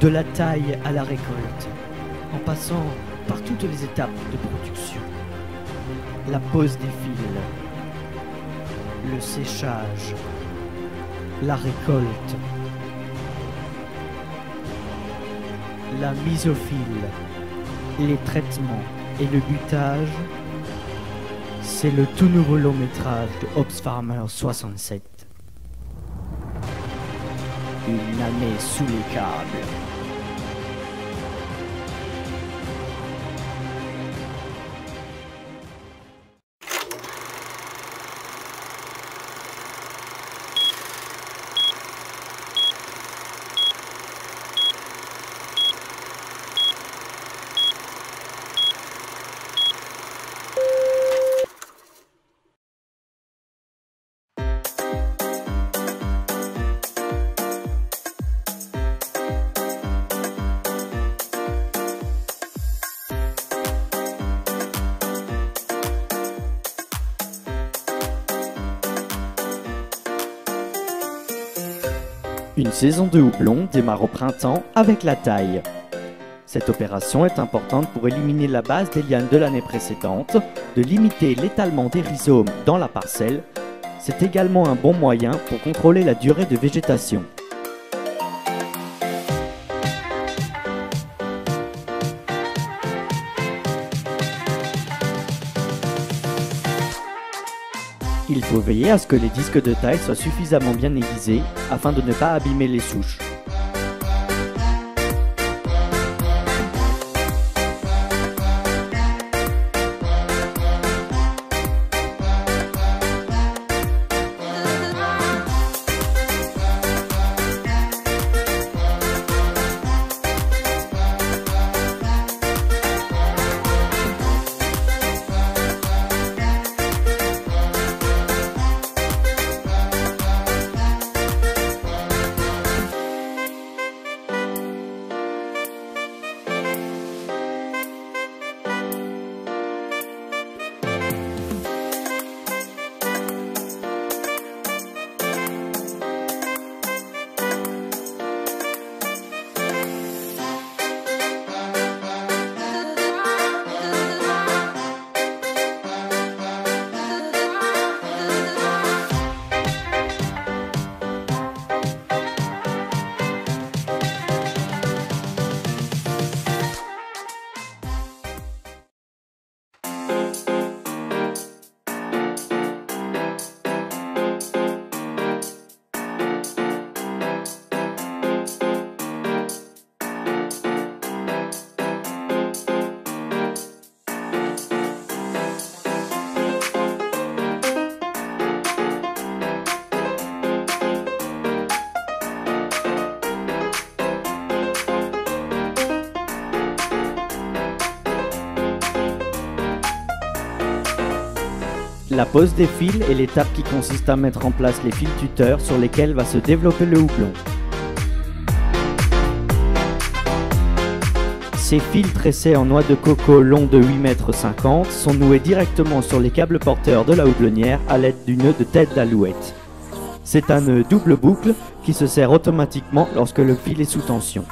de la taille à la récolte, en passant par toutes les étapes de production. La pose des fils, le séchage, la récolte, la mise au fil, les traitements et le butage, c'est le tout nouveau long métrage de Hobbs Farmer 67. Une année sous les câbles. Une saison de houblon démarre au printemps avec la taille. Cette opération est importante pour éliminer la base des lianes de l'année précédente, de limiter l'étalement des rhizomes dans la parcelle. C'est également un bon moyen pour contrôler la durée de végétation. Il faut veiller à ce que les disques de taille soient suffisamment bien aiguisés afin de ne pas abîmer les souches. La pose des fils est l'étape qui consiste à mettre en place les fils tuteurs sur lesquels va se développer le houblon. Ces fils tressés en noix de coco longs de 8,50 m sont noués directement sur les câbles porteurs de la houblonnière à l'aide du nœud de tête d'alouette. C'est un nœud double boucle qui se serre automatiquement lorsque le fil est sous tension.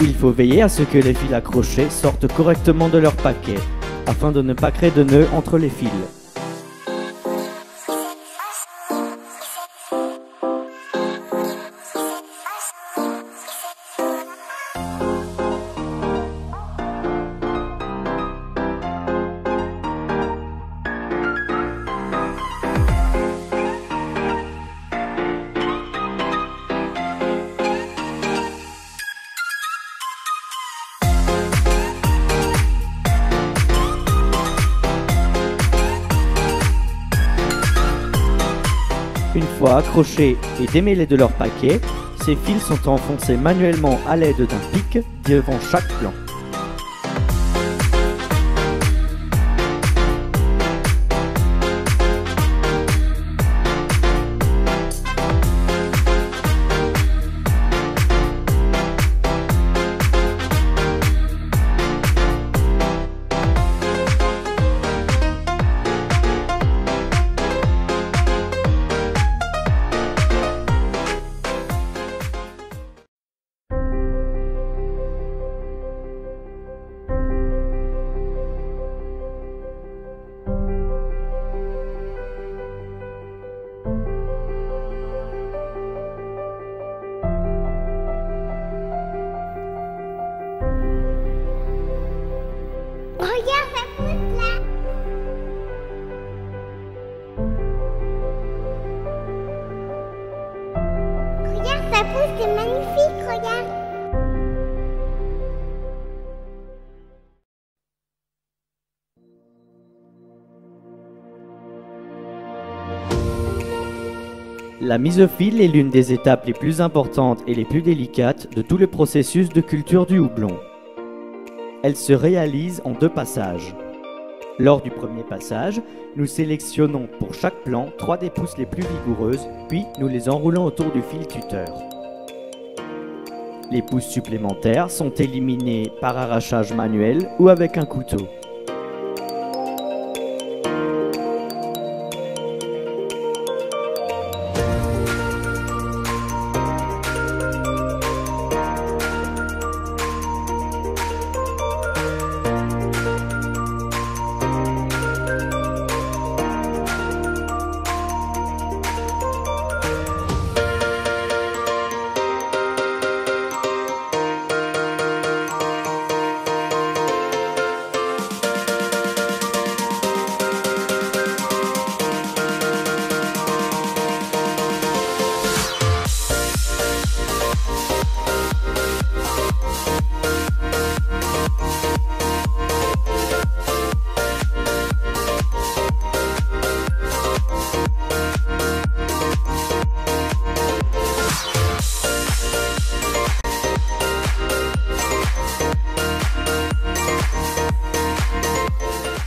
Il faut veiller à ce que les fils accrochés sortent correctement de leur paquet, afin de ne pas créer de nœuds entre les fils. fois accrochés et démêlés de leur paquet, ces fils sont enfoncés manuellement à l'aide d'un pic devant chaque plan. Regarde, ça pousse là. Regarde, ça pousse, c'est magnifique, regarde. La mise au fil est l'une des étapes les plus importantes et les plus délicates de tout le processus de culture du houblon. Elle se réalise en 2 passages. Lors du premier passage, nous sélectionnons pour chaque plan 3 des pousses les plus vigoureuses, puis nous les enroulons autour du fil tuteur. Les pousses supplémentaires sont éliminées par arrachage manuel ou avec un couteau.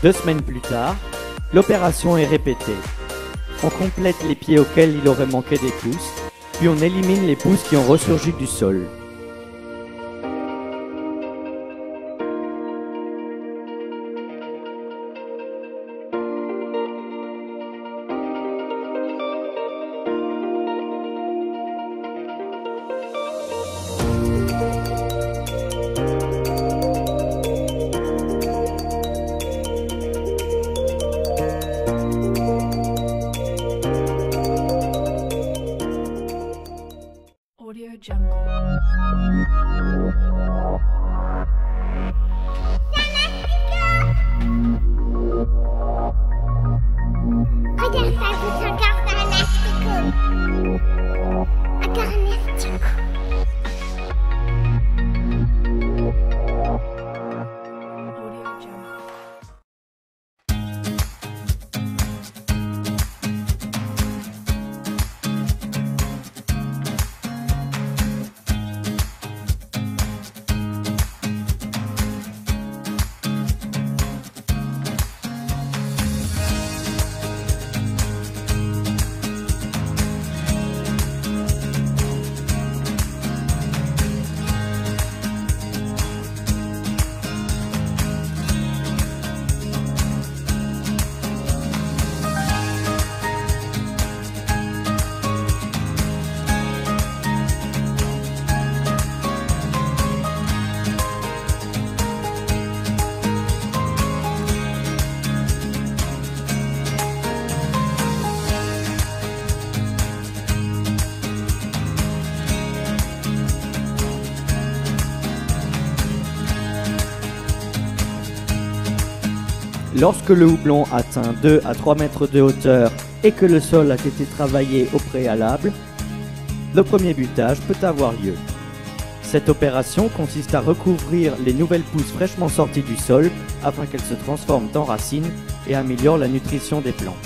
Deux semaines plus tard, l'opération est répétée. On complète les pieds auxquels il aurait manqué des pousses, puis on élimine les pousses qui ont ressurgi du sol. Regarde, ça pousse encore dans un asticot. Encore un asticot. Lorsque le houblon atteint 2 à 3 mètres de hauteur et que le sol a été travaillé au préalable, le premier butage peut avoir lieu. Cette opération consiste à recouvrir les nouvelles pousses fraîchement sorties du sol afin qu'elles se transforment en racines et améliorent la nutrition des plants.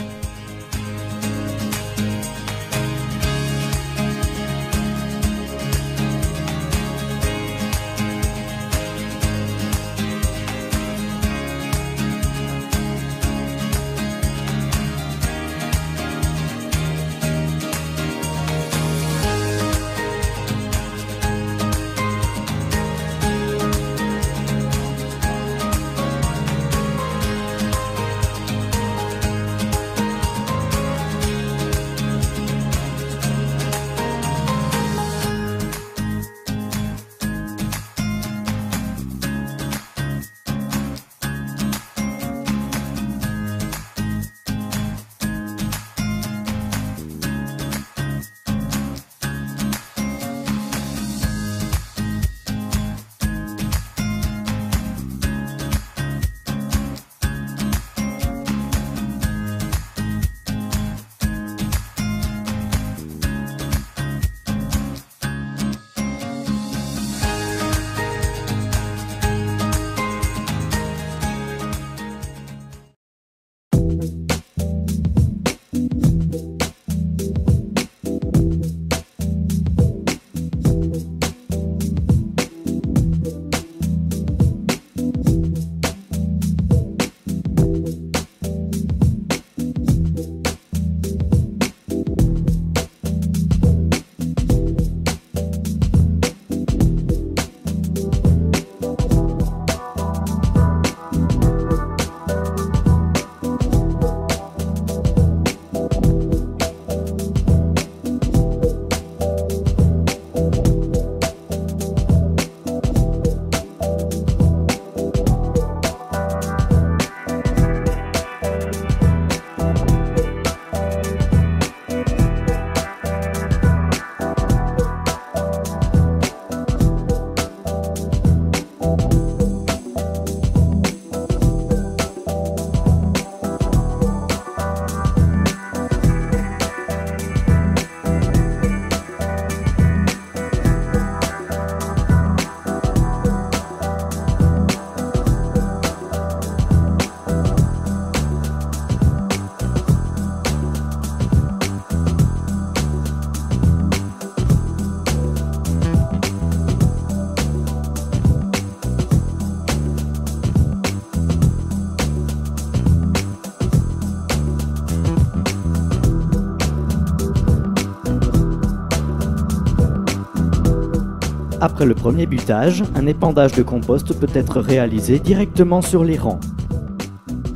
après le premier butage, un épandage de compost peut être réalisé directement sur les rangs.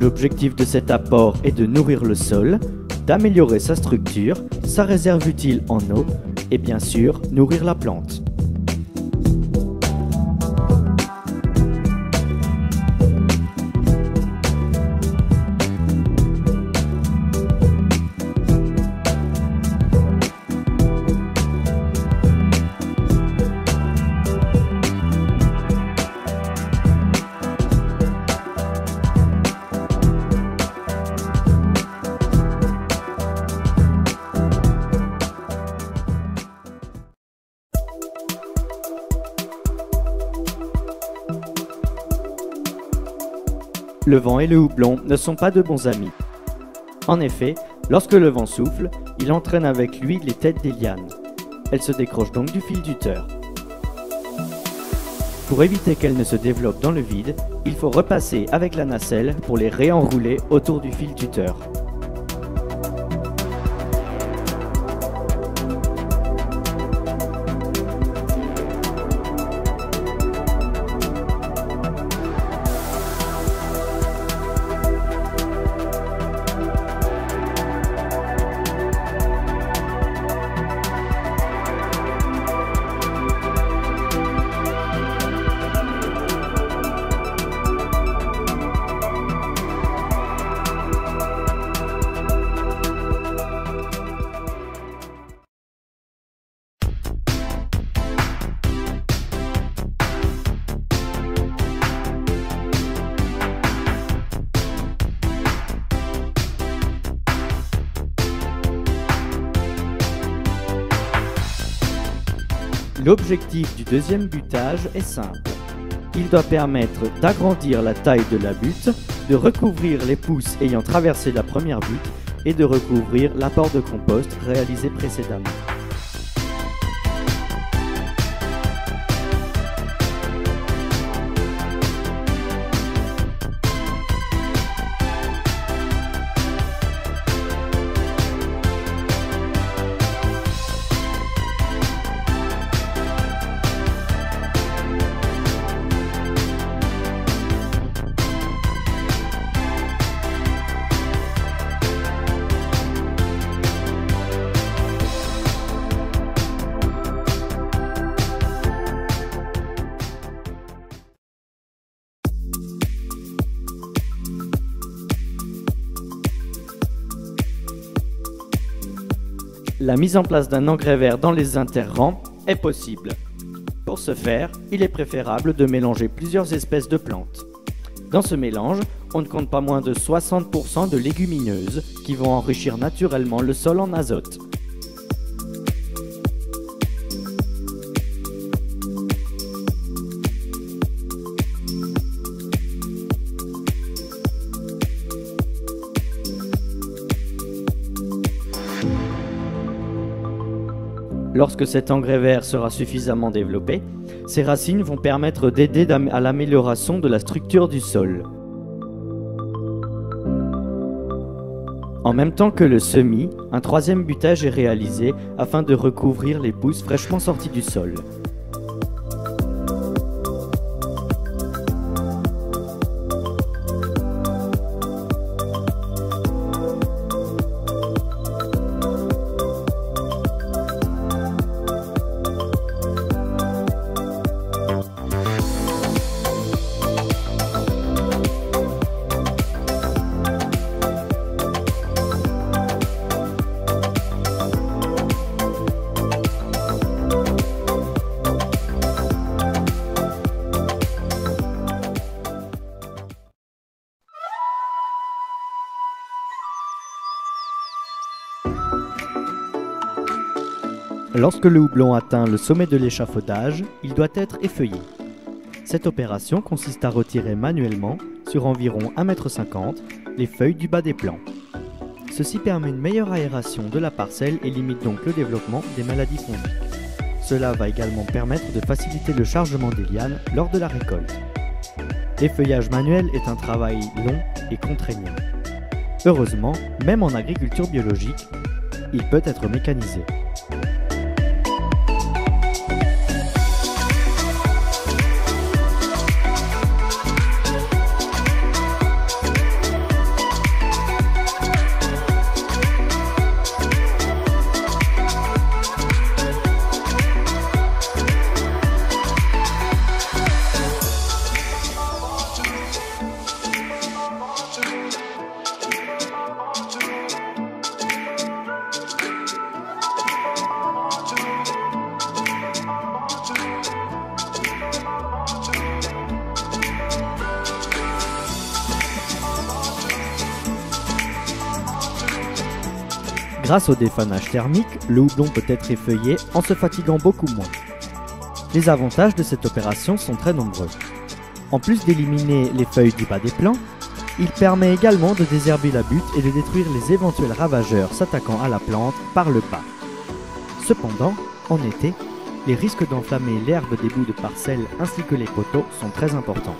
L'objectif de cet apport est de nourrir le sol, d'améliorer sa structure, sa réserve utile en eau et bien sûr nourrir la plante. Le vent et le houblon ne sont pas de bons amis. En effet, lorsque le vent souffle, il entraîne avec lui les têtes des lianes. Elles se décrochent donc du fil tuteur. Pour éviter qu'elles ne se développent dans le vide, il faut repasser avec la nacelle pour les réenrouler autour du fil tuteur. L'objectif du deuxième butage est simple. Il doit permettre d'agrandir la taille de la butte, de recouvrir les pousses ayant traversé la première butte et de recouvrir l'apport de compost réalisé précédemment. La mise en place d'un engrais vert dans les interrangs est possible. Pour ce faire, il est préférable de mélanger plusieurs espèces de plantes. Dans ce mélange, on ne compte pas moins de 60% de légumineuses qui vont enrichir naturellement le sol en azote. Lorsque cet engrais vert sera suffisamment développé, ses racines vont permettre d'aider à l'amélioration de la structure du sol. En même temps que le semis, un troisième butage est réalisé afin de recouvrir les pousses fraîchement sorties du sol. Lorsque le houblon atteint le sommet de l'échafaudage, il doit être effeuillé. Cette opération consiste à retirer manuellement, sur environ 1,50 m, les feuilles du bas des plants. Ceci permet une meilleure aération de la parcelle et limite donc le développement des maladies fongiques. Cela va également permettre de faciliter le chargement des lianes lors de la récolte. L'effeuillage manuel est un travail long et contraignant. Heureusement, même en agriculture biologique, il peut être mécanisé. Grâce au défanage thermique, le houblon peut être effeuillé en se fatiguant beaucoup moins. Les avantages de cette opération sont très nombreux. En plus d'éliminer les feuilles du bas des plants, il permet également de désherber la butte et de détruire les éventuels ravageurs s'attaquant à la plante par le bas. Cependant, en été, les risques d'enflammer l'herbe des bouts de parcelles ainsi que les poteaux sont très importants.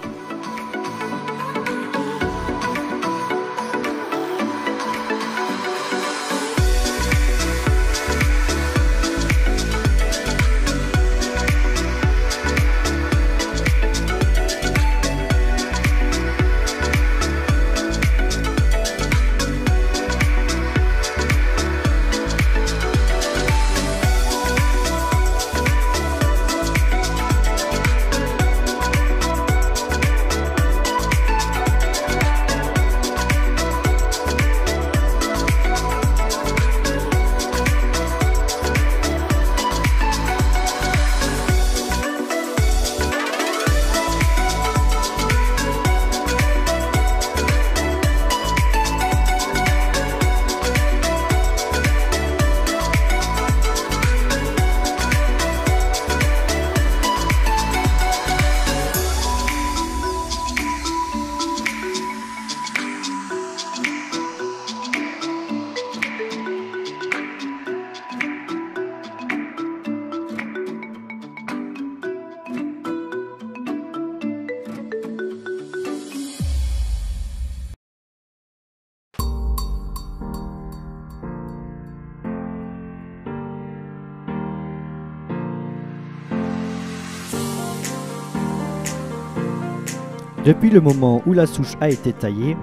Depuis le moment où la souche a été taillée,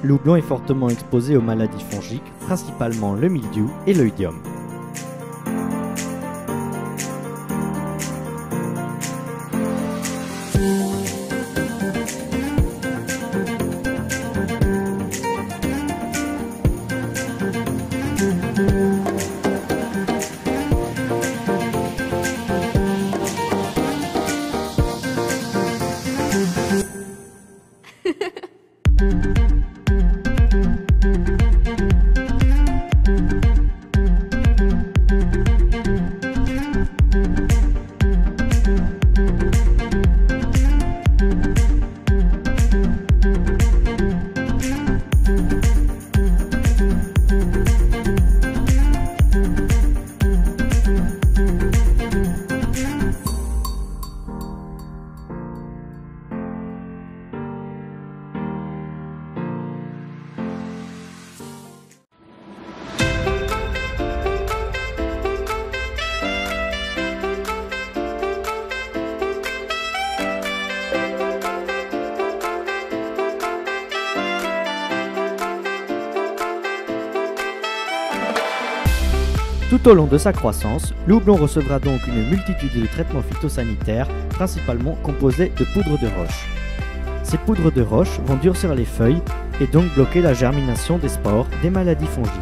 le houblon est fortement exposé aux maladies fongiques, principalement le mildiou et l'oïdium. Tout au long de sa croissance, le houblon recevra donc une multitude de traitements phytosanitaires, principalement composés de poudre de roche. Ces poudres de roche vont durcir les feuilles et donc bloquer la germination des spores des maladies fongiques.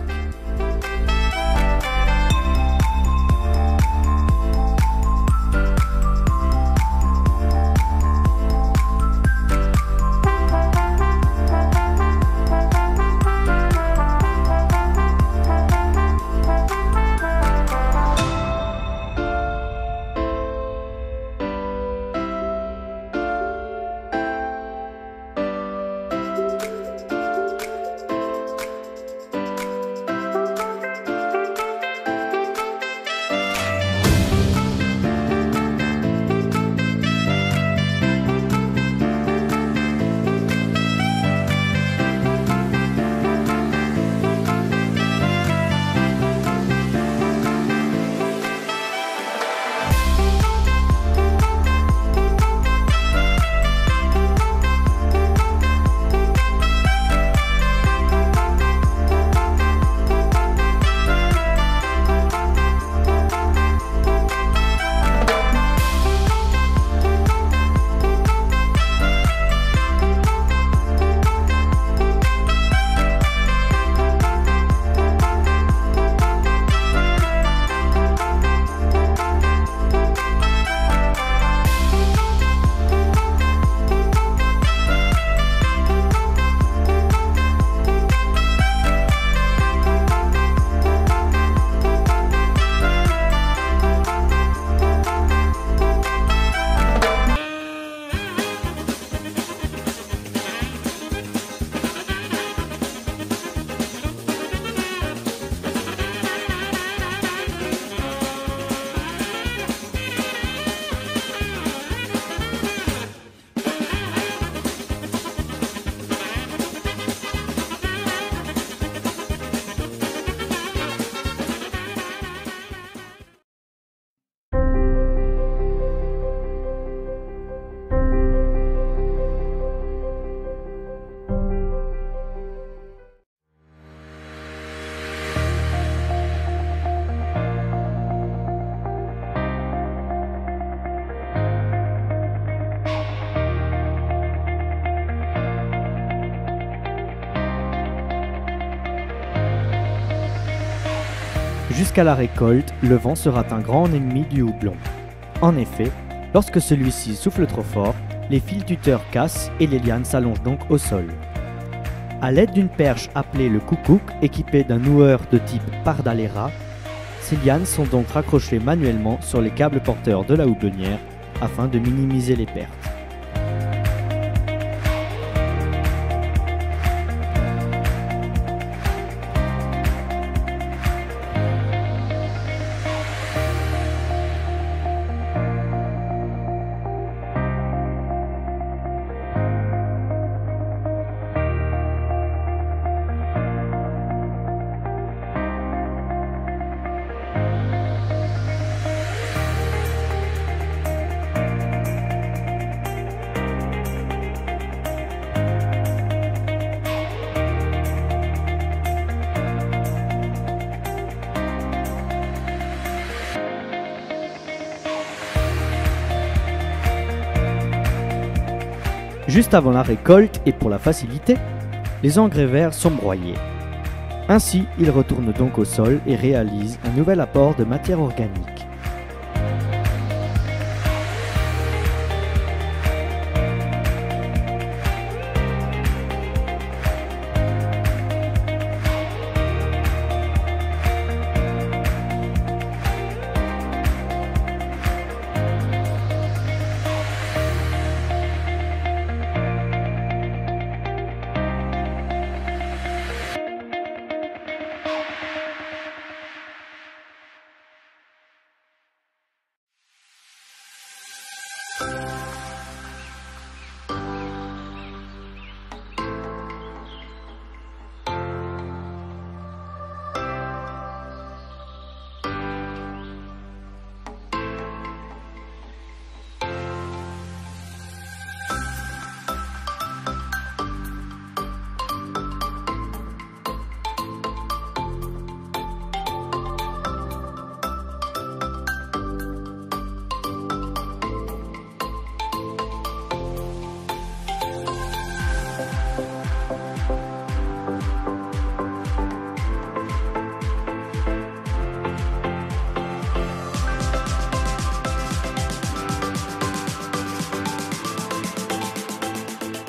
Jusqu'à la récolte, le vent sera un grand ennemi du houblon. En effet, lorsque celui-ci souffle trop fort, les fils tuteurs cassent et les lianes s'allongent donc au sol. À l'aide d'une perche appelée le coucouc, équipée d'un noueur de type pardalera, ces lianes sont donc raccrochées manuellement sur les câbles porteurs de la houblonnière afin de minimiser les pertes. Juste avant la récolte et pour la facilité, les engrais verts sont broyés. Ainsi, ils retournent donc au sol et réalisent un nouvel apport de matière organique.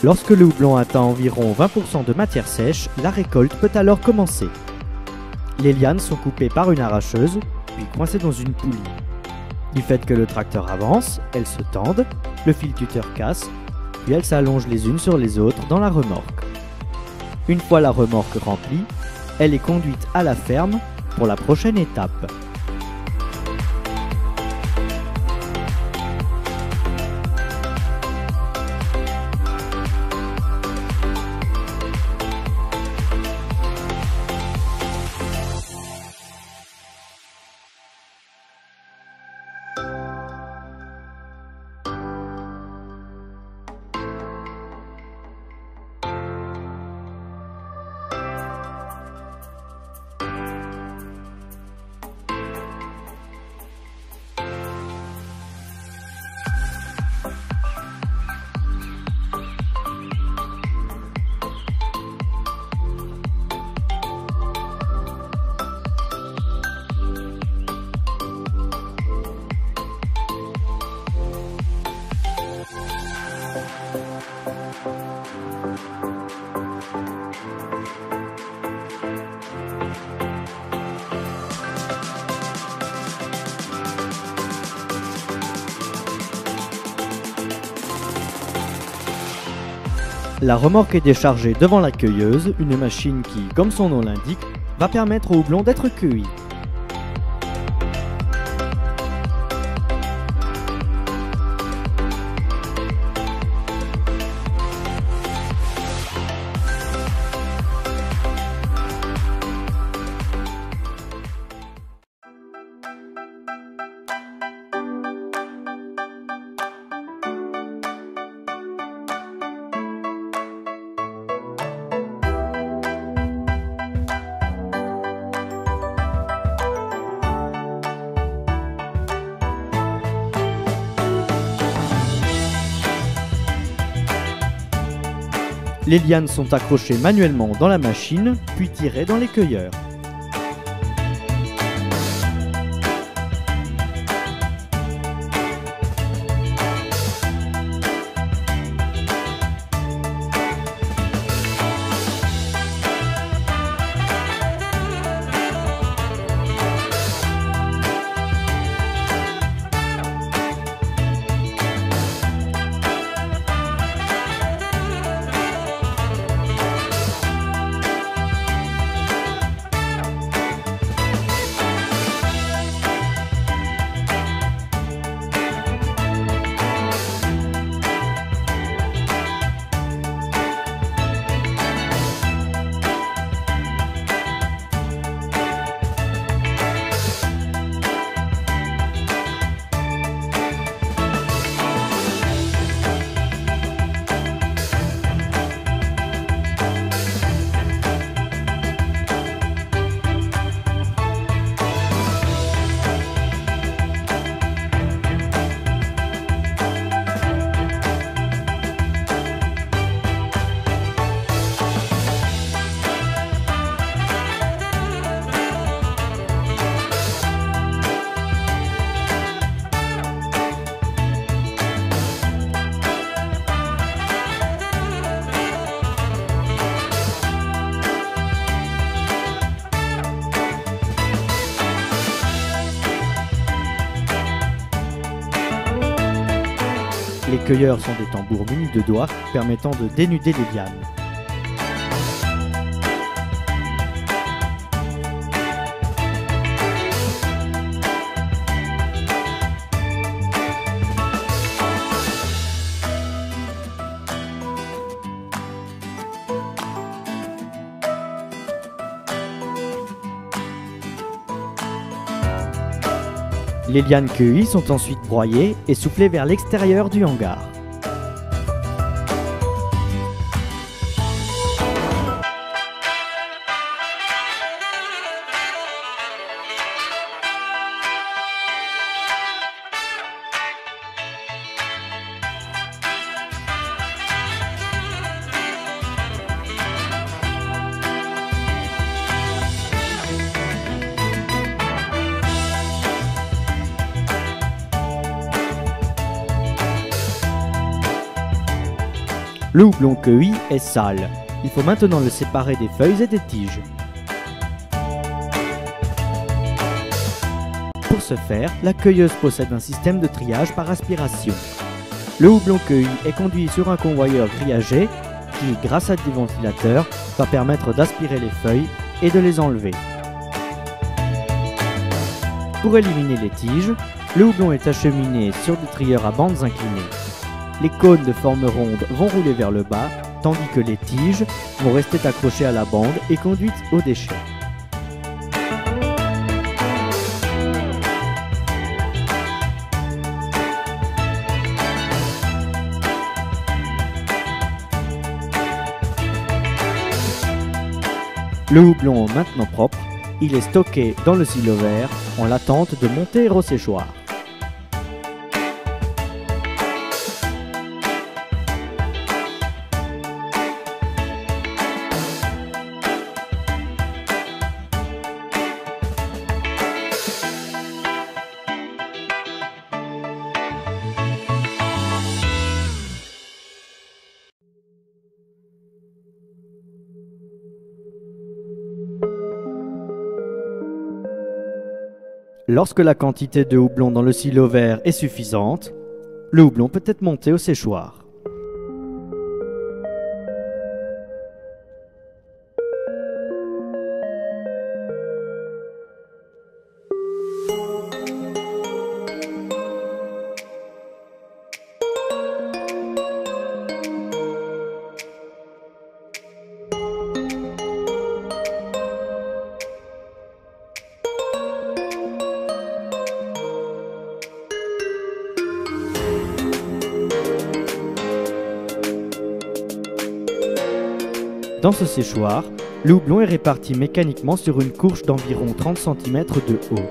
Lorsque le houblon atteint environ 20% de matière sèche, la récolte peut alors commencer. Les lianes sont coupées par une arracheuse, puis coincées dans une poulie. Du fait que le tracteur avance, elles se tendent, le fil tuteur casse, puis elles s'allongent les unes sur les autres dans la remorque. Une fois la remorque remplie, elle est conduite à la ferme pour la prochaine étape. La remorque est déchargée devant la cueilleuse, une machine qui, comme son nom l'indique, va permettre au houblon d'être cueilli. Les lianes sont accrochées manuellement dans la machine, puis tirées dans les cueilleurs. cueilleurs sont des tambours munis de doigts permettant de dénuder les lianes. Les lianes cueillies sont ensuite broyées et soufflées vers l'extérieur du hangar. Le houblon cueilli est sale. Il faut maintenant le séparer des feuilles et des tiges. Pour ce faire, la cueilleuse possède un système de triage par aspiration. Le houblon cueilli est conduit sur un convoyeur grillagé qui, grâce à des ventilateurs, va permettre d'aspirer les feuilles et de les enlever. Pour éliminer les tiges, le houblon est acheminé sur des trieurs à bandes inclinées. Les cônes de forme ronde vont rouler vers le bas, tandis que les tiges vont rester accrochées à la bande et conduites aux déchets. Le houblon maintenant propre, il est stocké dans le silo vert en l'attente de monter au séchoir. Lorsque la quantité de houblon dans le silo vert est suffisante, le houblon peut être monté au séchoir. Dans ce séchoir, le houblon est réparti mécaniquement sur une courge d'environ 30 cm de haut.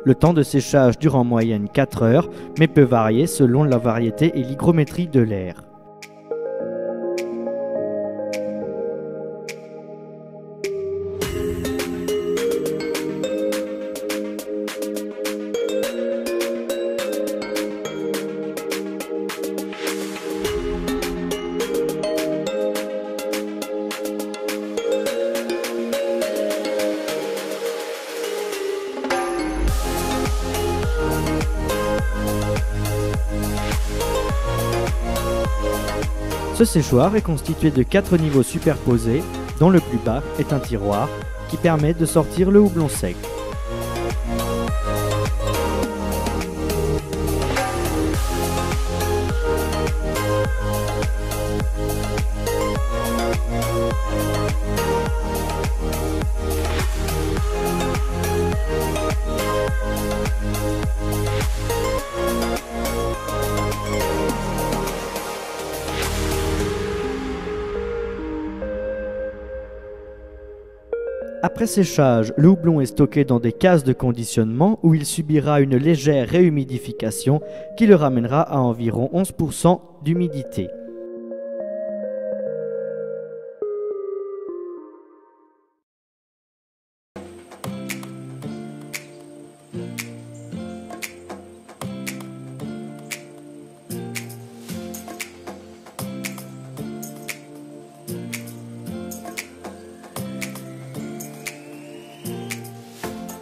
Le temps de séchage dure en moyenne 4 heures, mais peut varier selon la variété et l'hygrométrie de l'air. Ce séchoir est constitué de 4 niveaux superposés, dont le plus bas est un tiroir qui permet de sortir le houblon sec. Après séchage, le houblon est stocké dans des cases de conditionnement où il subira une légère réhumidification qui le ramènera à environ 11% d'humidité.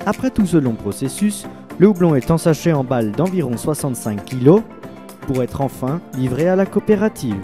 Après tout ce long processus, le houblon est ensaché en balles d'environ 65 kg pour être enfin livré à la coopérative.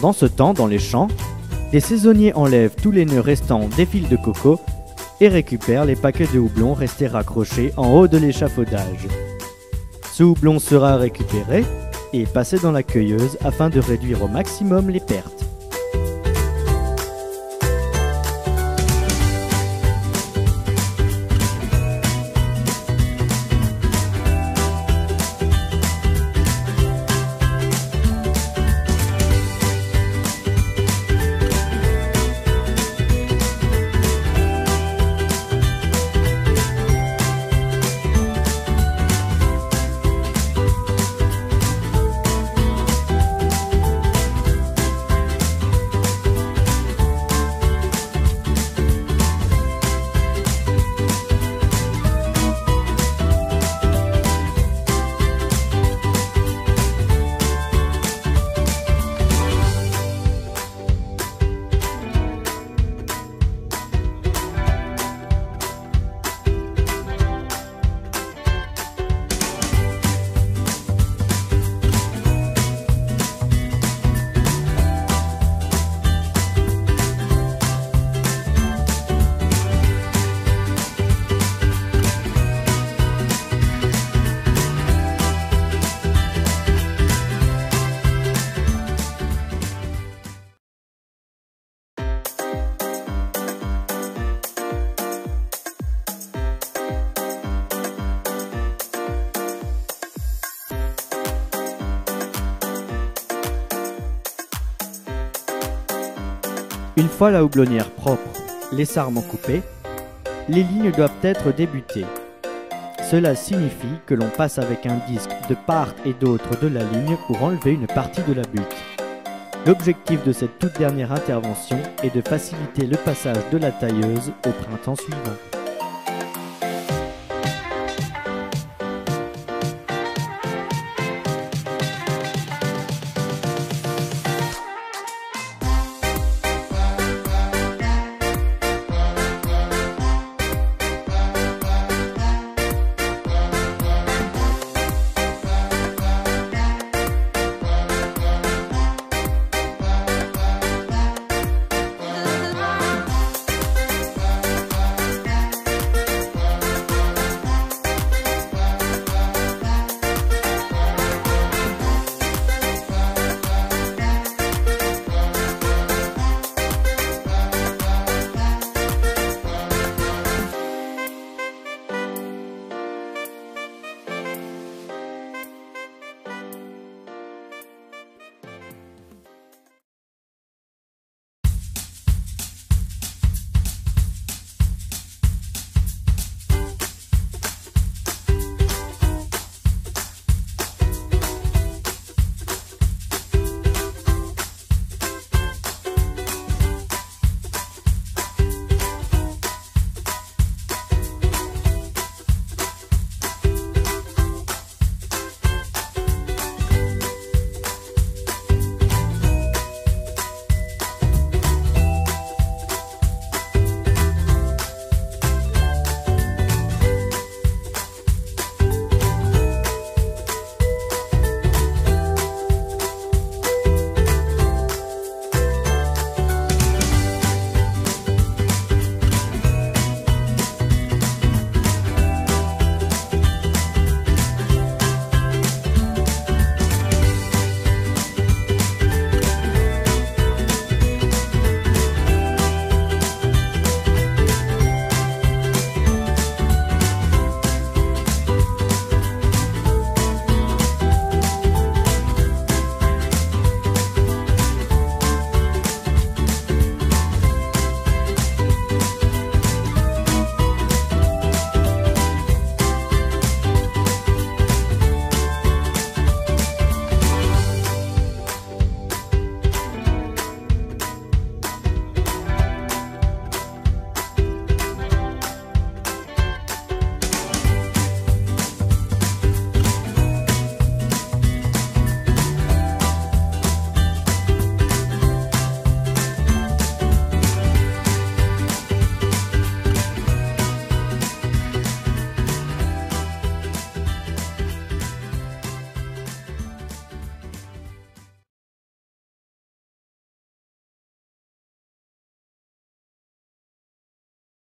Pendant ce temps, dans les champs, les saisonniers enlèvent tous les nœuds restants des fils de coco et récupèrent les paquets de houblon restés raccrochés en haut de l'échafaudage. Ce houblon sera récupéré et passé dans la cueilleuse afin de réduire au maximum les pertes. Une fois la houblonnière propre, les sarments coupés, les lignes doivent être débutées. Cela signifie que l'on passe avec un disque de part et d'autre de la ligne pour enlever une partie de la butte. L'objectif de cette toute dernière intervention est de faciliter le passage de la tailleuse au printemps suivant.